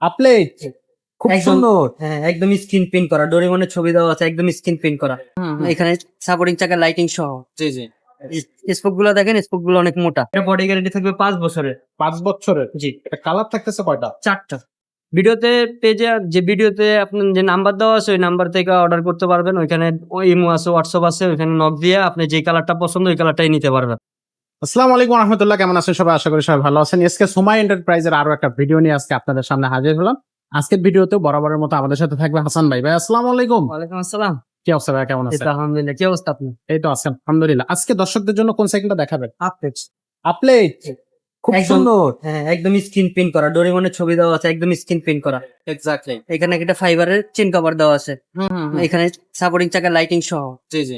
আপলেট খুব একদম। সুন্দর। হ্যাঁ, একদম স্ক্রিন প্রিন্ট করা, ডোরেমনের ছবি দেওয়া আছে, একদম স্ক্রিন প্রিন্ট করা। এখানে সাপোর্টিং চাকা লাইটিং সহ। জি জি। স্পোক গুলো দেখেন, স্পোক গুলো অনেক মোটা। এটা বডি গ্যারান্টি থাকবে 5 বছরের। 5 বছরের। জি, এটা কালার থাকতেছে কয়টা? 4টা। ভিডিওতে পেজে যে ভিডিওতে আপনার যে নাম্বার দেওয়া আছে ওই নাম্বার থেকে অর্ডার করতে পারবেন। ওইখানে ইমো আছে, হোয়াটসঅ্যাপ আছে, ওইখানে নক দিয়ে আপনি যে কালারটা পছন্দ ওই কালারটাই নিতে পারবেন। আসসালামু আলাইকুম রাহমাতুল্লাহ, কেমন আছেন সবাই? আশা করি সবাই ভালো আছেন। আজকে সুমাই এন্টারপ্রাইজের আরো একটা ভিডিও নিয়ে আজকে আপনাদের সামনে হাজির হলাম। আজকের ভিডিওতেও বরাবরের মতো আমাদের সাথে থাকবে হাসান ভাই। ভাই আসসালামু আলাইকুম। ওয়ালাইকুম আসসালাম। কি অবস্থা ভাই, কেমন এই আছেন? তো আলহামদুলিল্লাহ। কি অবস্থা আপনি? এই তো আছেন আলহামদুলিল্লাহ। আজকে দর্শকদের জন্য কোন সাইকেলটা দেখাবেন? আপডেট। আপলেট খুব একদম। সুন্দর। হ্যাঁ, একদম স্ক্রিন প্রিন্ট করা, ডোরেমনের ছবি দেওয়া আছে, একদম স্ক্রিন প্রিন্ট করা। এক্স্যাক্টলি। এখানে একটা ফাইবারের চেন কভার দেওয়া আছে। এখানে সাপোর্টিং চাকা লাইটিং সহ। জি জি।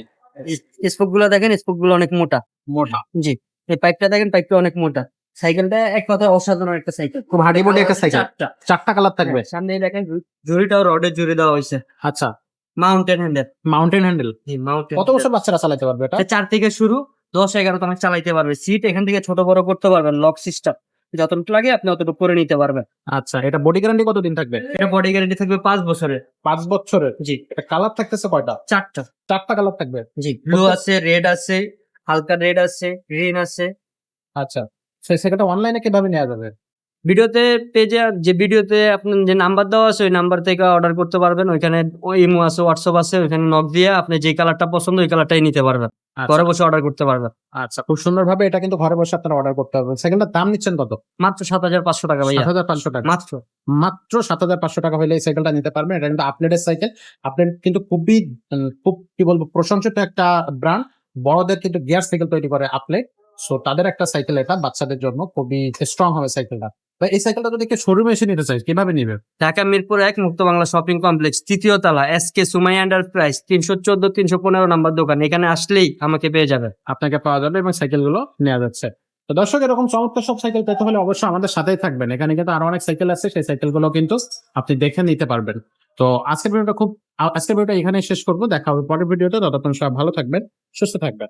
স্পোক গুলো দেখেন, স্পোক গুলো অনেক মোটা। মোটা। জি, এই পাইপটা দেখেন, পাইপটা অনেক মোটা। সাইকেলটা এক কথায় অসাধারণ একটা সাইকেল। খুব হার্ডি বডি একটা সাইকেল। 4টা। 4টা কালার থাকবে। হ্যাঁ, সামনে দেখেন জুড়িটাও রডের জুড়ি দেওয়া হয়েছে। আচ্ছা। Mountain handle. Mountain handle. জি, মাউন্টেন। কত বছর বাচ্চারা চালাতে পারবে এটা? 4 থেকে শুরু, 10-11 তক চালাইতে পারবে। সিট এখান থেকে ছোট বড় করতে পারবেন, লক সিস্টেম। যতটুকু লাগে আপনি অতটুকু করে নিতে পারবেন। আচ্ছা, এটা বডি গ্যারান্টি কতদিন থাকবে? এটা বডি গ্যারান্টি থাকবে 5 বছরের। 5 বছরের। জি, এটা কালার থাকতেছে কয়টা? 4টা। 4টা কালার থাকবে। জি, ব্লু আছে, রেড আছে, হালকা রেড আছে, গ্রিন আছে। আচ্ছা, সেই সাইকেলটা অনলাইনে কিভাবে নেওয়া যাবে? ভিডিওতে পেজে যে ভিডিওতে আপনার যে নাম্বার দেওয়া আছে ওই নাম্বার থেকে অর্ডার করতে পারবেন। ওইখানে ইমো আছে, হোয়াটসঅ্যাপ আছে, ওইখানে নক দিয়ে আপনি যে কালারটা পছন্দ ওই কালারটাই নিতে পারবেন। ঘরে বসে অর্ডার করতে পারবেন। আচ্ছা, খুব সুন্দরভাবে এটা কিন্তু ঘরে বসে আপনারা অর্ডার করতে পারবেন। সাইকেলটার দাম নিচ্ছেন কত? মাত্র 7,500 টাকা ভাইয়া। 7,500 টাকা। মাত্র। মাত্র 7,500 টাকা হলে এই সাইকেলটা নিতে পারবেন। এটা কিন্তু আপলেটের সাইকেল। আপলেট কিন্তু খুবই খুব কি বলবো, প্রশংসিত একটা ব্র্যান্ড। বড়দের কিন্তু গিয়ার সাইকেল তৈরি করে আপলেট। সো তাদের একটা সাইকেল এটা, বাচ্চাদের জন্য খুবই স্ট্রং হবে সাইকেলটা। তো এই সাইকেলটা যদি কেউ শোরুমে এসে নিতে চাই কিভাবে নিবে? ঢাকা মিরপুর 1 মুক্ত বাংলা শপিং কমপ্লেক্স, 3য় তলা, এসকে সুমাই এন্টারপ্রাইজ, 314-315 নাম্বার দোকান। এখানে আসলেই আমাকে পেয়ে যাবেন। আপনাকে পাওয়া যাবে এবং সাইকেলগুলো নেওয়া যাচ্ছে। তো দর্শক, এরকম চমৎকার সব সাইকেল পেতে হলে অবশ্যই আমাদের সাথেই থাকবেন। এখানে কিন্তু আরো অনেক সাইকেল আছে, সেই সাইকেলগুলো কিন্তু আপনি দেখে নিতে পারবেন। তো আজকের ভিডিওটা এখানেই শেষ করবো। দেখা হবে পরের ভিডিওতে। ততক্ষণ সবাই ভালো থাকবেন, সুস্থ থাকবেন।